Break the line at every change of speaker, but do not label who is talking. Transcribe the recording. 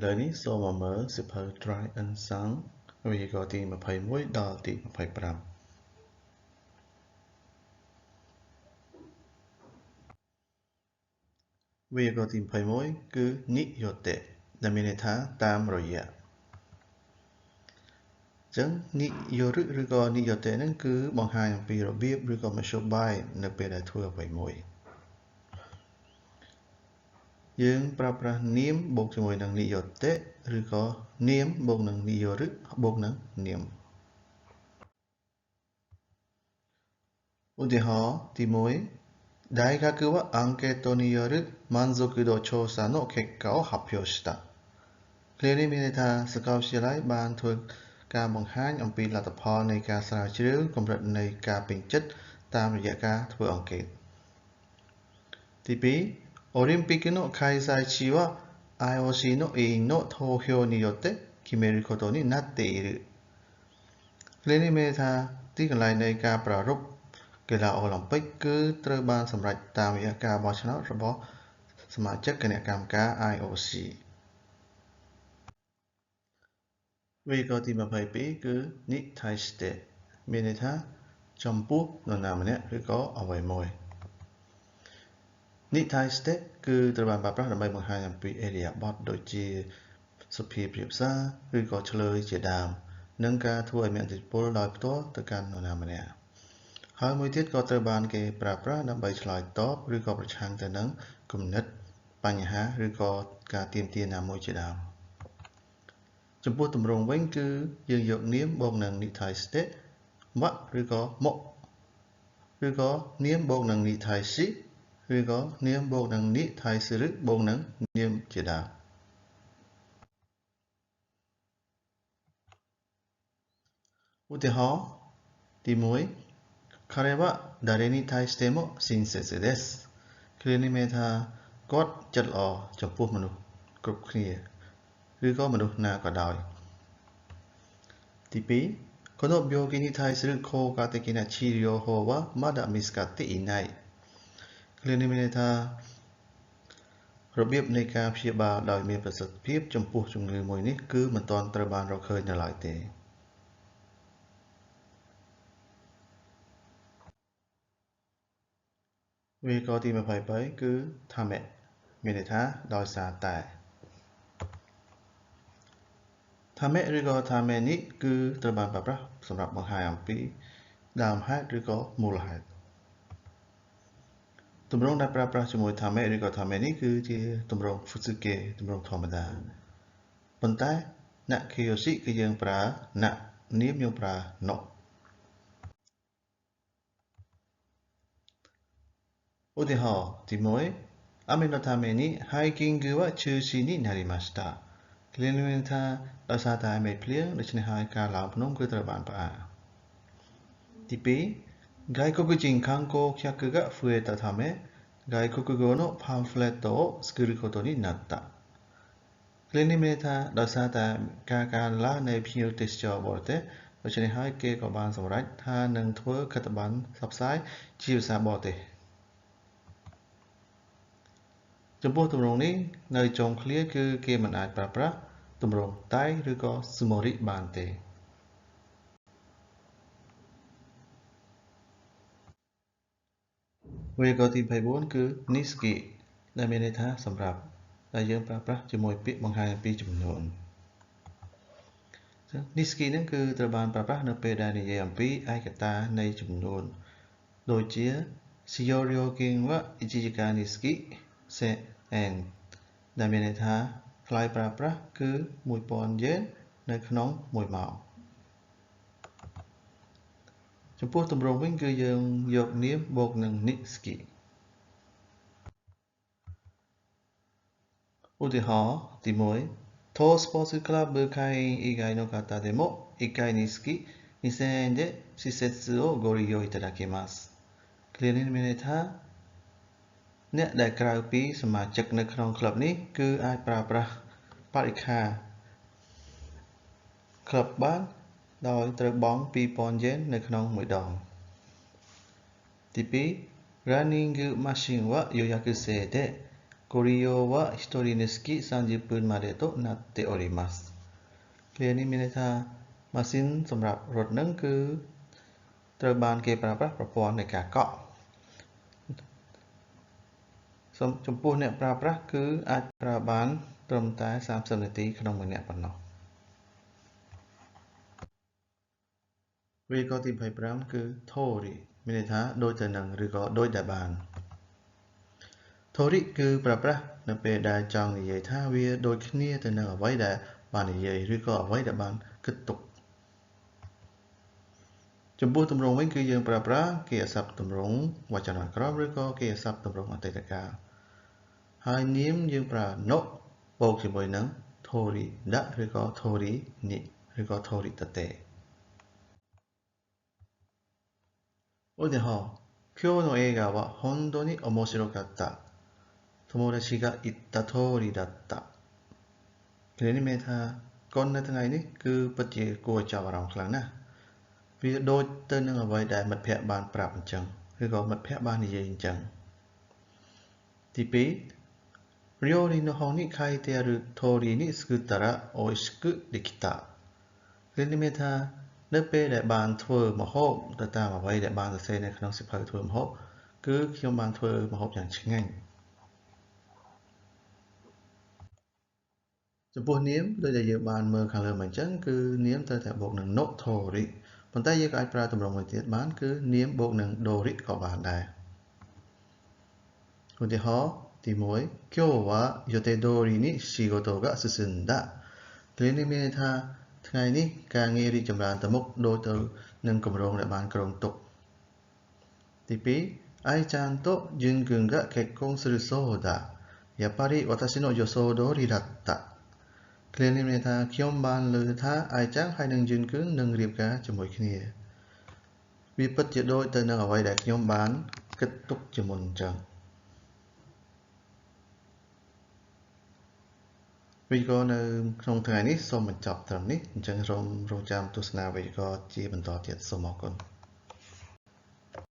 Lời ní số mà mở sự phơi dry ân sáng vì có tìm mà phải mỗi đo tìm mà phải pram vì có tìm phải mỗi cứ nhị hiệu tệ là mình thá tam rồi ạ chẳng nhị hiệu rư có nhị hiệu tệ nên cứ bằng hai vì rồi biết rư có mà số bài nợ bề đại thua phải mỗi dương pra niêm bột cho mỗi năng nhị hiệu tệ rư có niêm bột năng nhị hiệu rư bột năng niêm ưu họ thì mỗi 大学はアンケートによる満足度調査の結果を発表した。Clearly Mineta សាកលវិទ្យាល័យបានធ្វើការបង្ហាញអំពីលទ្ធផលនៃការស្រាវជ្រាវកម្រិតនៃការពេញចិត្តតាមរយៈការធ្វើអង្កេតទី2 オリンピックの開催地は IOC の委員の投票によって決めることになっている Clearly Mineta ទីកន្លែងនៃការប្រារព្ធកីឡាអូឡ িম্প ពិកគឺត្រូវបានសម្រេចតាមរយៈការបោះឆ្នោតរបស់សមាជិកគណៈកម្មការ IOC វីកទី22គឺនិថៃស្តេមានន័យថាចំពោះនរណាម្នាក់ឬក៏អ្វីមួយនិថៃស្តេគឺត្រូវបានប្រើប្រាស់ដើម្បីបង្ហាញអំពីឥរិយាបថដូចជាសុភាពរាបសារឬក៏ឆ្លើយជាដើមនិងការធ្វើឲ្យមានឥទ្ធិពលដោយផ្ទាល់ទៅកាន់នរណាម្នាក់ហើយមួយទៀតក៏ត្រូវបានគេប្រើប្រាស់ដើម្បីឆ្លើយតបឬក៏ប្រឆាំងទៅនឹងគំនិតបញ្ហាឬក៏ការទាមទារណាមួយជាដើមចំពោះទម្រង់វិញគឺយើងយកនាមបូកនឹងនិថៃស្តេវៈឬក៏មកឬក៏នាមបូកនឹងនិថៃស៊ីឬក៏នាមបូកនឹងនិថៃសឬបូកនឹងនាមជាដើមឧទាហរណ៍ទី1彼は誰に対しても親切です គ្រានេះមានថាគាត់ចិត្តល្អចំពោះមនុស្សគ្រប់គ្នាឬក៏មនុស្សណាក៏ដោយទី2この病気に対する効果的な治療法はまだ見つかっていない គ្រានេះមានថារបៀបនៃការព្យាបាលដោយមានប្រសិទ្ធភាពចំពោះជំងឺមួយនេះគឺមិនទាន់ត្រូវបានរកឃើញនៅឡើយទេវាក៏ទី23គឺថាមៈមានន័យថាដោយសារតែថាមៈឬក៏ថាមេនេះគឺត្រូវបានប្រើប្រាស់សម្រាប់បង្ហាញអំពីដើមហេតុឬក៏មូលហេតុទម្រង់ដែលប្រើប្រាស់ជាមួយថាមៈឬក៏ថាមេនេះគឺជាទម្រង់ Fusuke ទម្រង់ធម្មតាប៉ុន្តែណខេយោស៊ីគឺយើងប្រើណនាមយើងប្រើណុឧទាហរណ៍ទី1雨のためにハイキングは中止になりましたគ្រានេះមានថាដោយសារតែមេឃភ្លៀងដូច្នេះហើយការឡើងភ្នំគឺត្រូវបានផ្អាកទី2外国人観光客が増えたため外国語のパンフレットを作ることになったគ្រានេះមានថាដោយសារតែការកើនឡើងនៃភ្ញៀវទេសចរបរទេសដូច្នេះហើយគេក៏បានសម្រេចថានឹងធ្វើខិត្តប័ណ្ណផ្សព្វផ្សាយជាភាសាបរទេសចំពោះទម្រង់នេះនៅចុងឃ្លាគឺគេមិនអាចប្រើប្រាស់ទម្រង់តែឬក៏ស៊ូម៉ូរីបានទេវាក៏ទី24គឺ Niski ដែលមានន័យថាសម្រាប់ដែលយើងប្រើប្រាស់ជាមួយពាក្យបង្ហាញអំពីចំនួន Niski ហ្នឹងគឺត្រូវបានប្រើប្រាស់នៅពេលដែលនិយាយអំពីឯកតានៃចំនួនដូចជា Shiyoryokin wa 1時間につき1000円ដែលមានន័យថាថ្លៃប្រើប្រាស់គឺ 1000 យេននៅក្នុង1ម៉ោងចំពោះទម្រង់វិញគឺយើងយកនាមបូកនឹង Niski ឧទាហរណ៍ទី1当スポーツクラブ会員以外の方でも1回につき2000円で施設をご利用いただけますគ្រានេះមានន័យថាអ្នកដែលក្រៅពីសមាជិកនៅក្នុងក្លឹបនេះគឺអាចប្រើប្រាស់បរិក្ខារក្លឹបបានដោយត្រូវបង់ 2000 យេននៅក្នុងមួយដងទី2 Running Machine は予約制でご利用は一人につき30分までとなっております。ឃ្លានេះមានន័យថាម៉ាស៊ីនសម្រាប់រត់នឹងគឺត្រូវបានគេប្រើប្រាស់ប្រព័ន្ធនៃការកក់ចំពោះអ្នកប្រើប្រាស់គឺអាចប្រើបានត្រឹមតែ30នាទីក្នុងមួយនាក់ប៉ុណ្ណោះវេយ្យាករណ៍ទី25គឺ Tori មានន័យថាដូចទៅនឹងឬក៏ដូចដែលបាន Tori គឺប្រើប្រាស់នៅពេលដែលចង់និយាយថាវាដូចគ្នាទៅនឹងអ្វីដែលបាននិយាយឬក៏អ្វីដែលបានគិតទុកចំពោះទម្រង់វិញគឺយើងប្រើប្រាស់គេហសព្ទទម្រង់វចនានុក្រមឬក៏គេហសព្ទទម្រង់អតីតកាលហើយនាមយើងប្រើ no បូកជាមួយនឹង Tori ដាក់ឬក៏ Tori នេះឬក៏ Tori តទេឧទាហរណ៍今日の映画は本当に面白かった友達が言った通りだったឃ្លានេះមានថាកុននៅថ្ងៃនេះគឺពិតជាគួរឲ្យចាប់អារម្មណ៍ខ្លាំងណាស់វាដូចទៅនឹងអ្វីដែលមិត្តភក្តិបានប្រាប់អញ្ចឹងឬក៏មិត្តភក្តិបាននិយាយអញ្ចឹងទី2料理の本に書いてある通りに作ったら美味しくできたឃ្លានេះមានថានៅពេលដែលបានធ្វើម្ហូបទៅតាមអ្វីដែលបានសរសេរនៅក្នុងសៀវភៅធ្វើម្ហូបគឺខ្ញុំបានធ្វើម្ហូបយ៉ាងឆ្ងាញ់ចំពោះនាមដូចដែលយើងបានមើលខាងលើមកអញ្ចឹងគឺនាមត្រូវតែបូកនឹង no Tori ប៉ុន្តែយើងក៏អាចប្រើទម្រង់មួយទៀតបានគឺនាមបូកនឹង Dori ក៏បានដែរឧទាហរណ៍ទី1今日は予定通りに仕事が進んだឃ្លានេះមានន័យថាថ្ងៃនេះការងាររីកចម្រើនទៅមុខដូចទៅនឹងគម្រោងដែលបានគ្រោងទុកទី2愛ちゃんとジュン君が結婚するそうだやっぱり私の予想通りだったឃ្លានេះមានន័យថាខ្ញុំបានឮថាអាយចាំងហើយនឹងយឺនគឹងនឹងរៀបការជាមួយគ្នាវាពិតជាដូចទៅនឹងអ្វីដែលខ្ញុំបានគិតទុកជាមុនអញ្ចឹងវីដេអូនៅក្នុងថ្ងៃនេះសូមបញ្ចប់ត្រឹមនេះអញ្ចឹងសូមរងចាំទស្សនាវីដេអូជាបន្តទៀតសូមអរគុណ